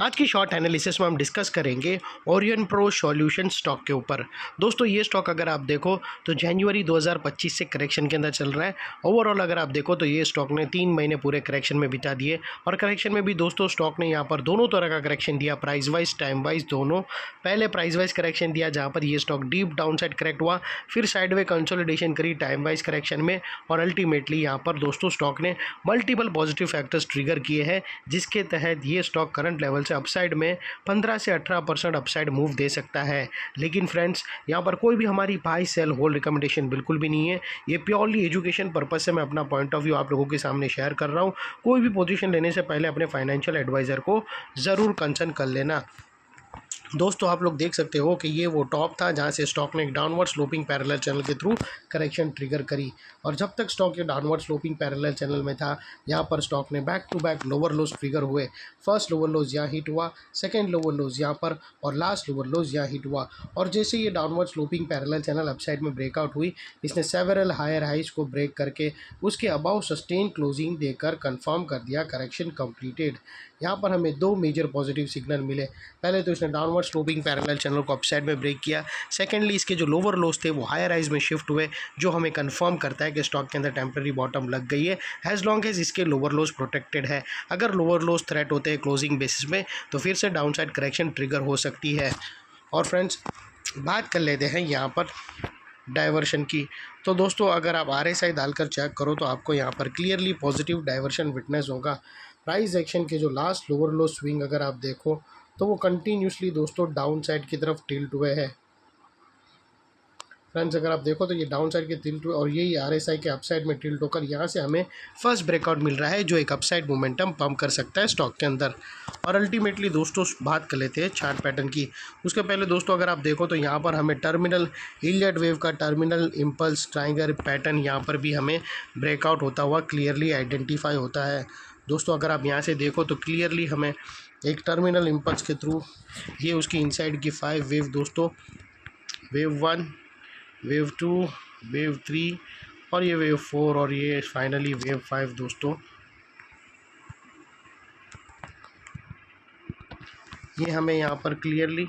आज की short analysis में हम डिस्कस करेंगे ओरियन प्रो सॉल्यूशन स्टॉक के ऊपर। दोस्तों ये स्टॉक अगर आप देखो तो जनवरी 2025 से करेक्शन के अंदर चल रहा है। ओवरऑल अगर आप देखो तो ये स्टॉक ने 3 महीने पूरे करेक्शन में बिता दिए और करेक्शन में भी दोस्तों स्टॉक ने यहाँ पर दोनों तरह का करेक्शन दिया, प्राइस वाइज टाइम वाइज दोनों। पहले प्राइस वाइज करेक्शन दिया जहाँ पर ये stock deep down side correct हुआ, फिर साइडवे कंसोलिडेशन करी टाइम वाइज करेक्शन में और अल्टीमेटली यहाँ पर दोस्तों स्टॉक ने मल्टीपल पॉजिटिव फैक्टर्स ट्रिगर किए हैं, जिसके तहत ये स्टॉक करंट लेवल से अपसाइड में 15 से 18% अपसाइड मूव दे सकता है। लेकिन फ्रेंड्स यहाँ पर कोई भी हमारी बाय सेल होल्ड रिकमेंडेशन बिल्कुल भी नहीं है। ये प्योरली एजुकेशन पर्पस से मैं अपना पॉइंट ऑफ व्यू आप लोगों के सामने शेयर कर रहा हूँ। कोई भी पोजीशन लेने से पहले अपने फाइनेंशियल एडवाइज़र को ज़रूर कंसल्ट कर लेना। दोस्तों आप लोग देख सकते हो कि ये वो टॉप था जहाँ से स्टॉक ने एक डाउनवर्ड स्लोपिंग पैरेलल चैनल के थ्रू करेक्शन ट्रिगर करी और जब तक स्टॉक ये डाउनवर्ड स्लोपिंग पैरेलल चैनल में था यहाँ पर स्टॉक ने back to back lower lows trigger हुए। फर्स्ट लोअर लोज यहाँ हिट हुआ, सेकंड लोअर लोज यहाँ पर और लास्ट लोअर लोज यहाँ हिट हुआ। और जैसे ये downward sloping parallel channel upside में ब्रेकआउट हुई, इसने सेवरल हायर हाइज को ब्रेक करके उसके अबाउ सस्टेन क्लोजिंग देकर कंफर्म कर दिया करेक्शन कंप्लीटेड। यहाँ पर हमें दो मेजर पॉजिटिव सिग्नल मिले। पहले तो इसने डाउनवर्ड स्लोपिंग पैरेलल चैनल को अपसाइड में ब्रेक किया, सेकेंडली इसके जो लोअर लोज थे वो हायर हाइज में शिफ्ट हुए, जो हमें कंफर्म करता है कि स्टॉक के अंदर टेम्पररी बॉटम लग गई है एज लॉन्ग एज इसके लोअर लोज प्रोटेक्टेड है। अगर लोअर लोज थ्रेट होते हैं क्लोजिंग बेसिस में तो फिर से डाउनसाइड करेक्शन ट्रिगर हो सकती है। और फ्रेंड्स बात कर लेते हैं यहाँ पर डाइवर्शन की। तो दोस्तों अगर आप RSI डालकर चेक करो तो आपको यहाँ पर क्लियरली पॉजिटिव डाइवर्शन विटनेस होगा। प्राइस एक्शन के जो लास्ट लोअर लो स्विंग अगर आप देखो तो वो कंटिन्यूसली दोस्तों डाउन साइड की तरफ टिल्ट हुए हैं। फ्रेंड्स अगर आप देखो तो ये डाउन साइड के टिल्ट हुए और यही RSI के अपसाइड में टिल्ट होकर यहाँ से हमें फर्स्ट ब्रेकआउट मिल रहा है जो एक अपसाइड मोमेंटम पंप कर सकता है स्टॉक के अंदर। और अल्टीमेटली दोस्तों बात कर लेते हैं चार्ट पैटर्न की। उसके पहले दोस्तों अगर आप देखो तो यहाँ पर हमें टर्मिनल इलियट वेव का टर्मिनल इम्पल्स ट्रायंगल पैटर्न यहाँ पर भी हमें ब्रेकआउट होता हुआ क्लियरली आइडेंटिफाई होता है। दोस्तों अगर आप यहाँ से देखो तो क्लियरली हमें एक टर्मिनल इम्पल्स के थ्रू ये उसकी इनसाइड की 5 वेव दोस्तों, वेव 1, वेव 2, वेव 3 और ये वेव 4 और ये फाइनली वेव 5 दोस्तों, ये हमें यहाँ पर क्लियरली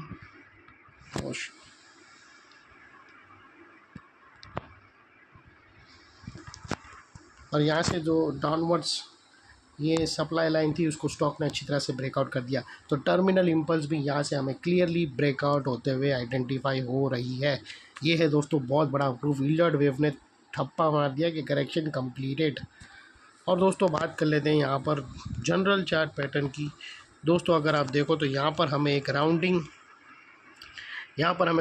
और यहाँ से जो डाउनवर्ड्स ये सप्लाई लाइन थी उसको स्टॉक ने अच्छी तरह से ब्रेकआउट कर दिया। तो टर्मिनल इम्पल्स भी यहाँ से हमें क्लियरली ब्रेकआउट होते हुए आइडेंटिफाई हो रही है। ये है दोस्तों बहुत बड़ा प्रूफ, इलियट वेव ने ठप्पा मार दिया कि करेक्शन कंप्लीटेड। और दोस्तों बात कर लेते हैं यहाँ पर जनरल चार्ट पैटर्न की। दोस्तों अगर आप देखो तो यहाँ पर हमें एक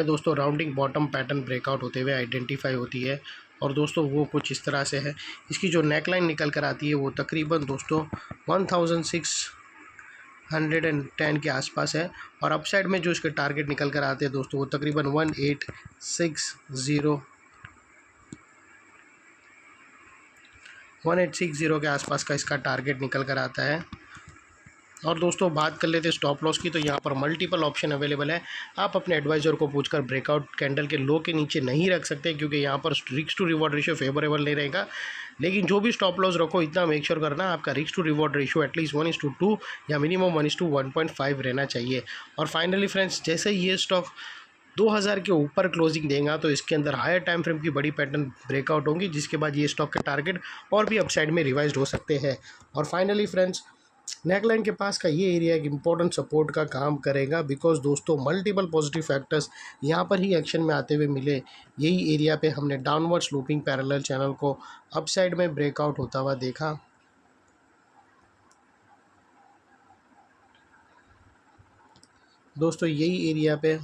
दोस्तों राउंडिंग बॉटम पैटर्न ब्रेकआउट होते हुए आइडेंटिफाई होती है। और दोस्तों वो कुछ इस तरह से है, इसकी जो नेकलाइन निकल कर आती है वो तकरीबन दोस्तों 1610 के आसपास है और अपसाइड में जो इसके टारगेट निकल कर आते हैं दोस्तों वो तकरीबन 1860 के आसपास का इसका टारगेट निकल कर आता है। और दोस्तों बात कर लेते हैं स्टॉप लॉस की। तो यहाँ पर मल्टीपल ऑप्शन अवेलेबल है। आप अपने एडवाइज़र को पूछकर ब्रेकआउट कैंडल के लो के नीचे नहीं रख सकते क्योंकि यहाँ पर risk to reward ratio favourable नहीं रहेगा। लेकिन जो भी स्टॉप लॉस रखो इतना मेक श्योर करना आपका risk to reward ratio at least 1:2 या मिनिमम 1:1.5 रहना चाहिए। और फाइनली फ्रेंड्स जैसे ये स्टॉक 2000 के ऊपर क्लोजिंग देगा तो इसके अंदर हायर टाइम फ्रेम की बड़ी पैटर्न ब्रेकआउट होंगी, जिसके बाद ये स्टॉक के टारगेट और भी अपसाइड में रिवाइज हो सकते हैं। और फाइनली फ्रेंड्स नेकलाइन के पास का ये एरिया एक इम्पोर्टेंट सपोर्ट का काम करेगा बिकॉज दोस्तों मल्टीपल पॉजिटिव फैक्टर्स यहाँ पर ही एक्शन में आते हुए मिले। यही एरिया पे हमने डाउनवर्ड स्लोपिंग पैरेलल चैनल को अपसाइड में ब्रेकआउट होता हुआ देखा। दोस्तों यही एरिया पे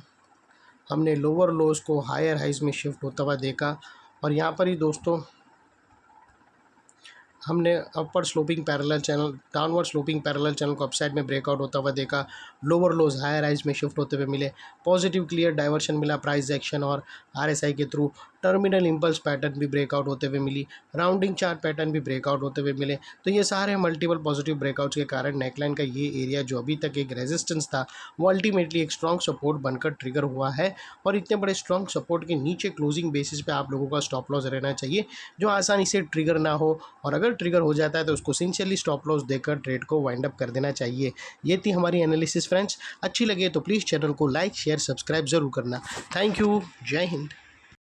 हमने लोअर लोज को हायर हाइज में शिफ्ट होता हुआ देखा और यहाँ पर ही दोस्तों हमने डाउनवर्ड स्लोपिंग पैरेलल चैनल को अपसाइड में ब्रेकआउट होता हुआ देखा। लोअर लोज हायर राइज में शिफ्ट होते हुए मिले, पॉजिटिव क्लियर डाइवर्शन मिला प्राइस एक्शन और RSI के थ्रू। टर्मिनल इम्पल्स पैटर्न भी ब्रेकआउट होते हुए मिली, राउंडिंग चार्ट पैटर्न भी ब्रेकआउट होते हुए मिले। तो ये सारे मल्टीपल पॉजिटिव ब्रेकआउट्स के कारण नेकलाइन का ये एरिया जो अभी तक एक रेजिस्टेंस था वो अल्टीमेटली एक स्ट्रॉन्ग सपोर्ट बनकर ट्रिगर हुआ है। और इतने बड़े स्ट्रॉन्ग सपोर्ट के नीचे क्लोजिंग बेसिस पे आप लोगों का स्टॉप लॉस रहना चाहिए जो आसानी से ट्रिगर ना हो। और अगर ट्रिगर हो जाता है तो उसको सिंसियरली स्टॉप लॉस देकर ट्रेड को वाइंड अप कर देना चाहिए। ये थी हमारी एनालिसिस फ्रेंड्स। अच्छी लगे तो प्लीज़ चैनल को लाइक शेयर सब्सक्राइब ज़रूर करना। Thank you. जय हिंद।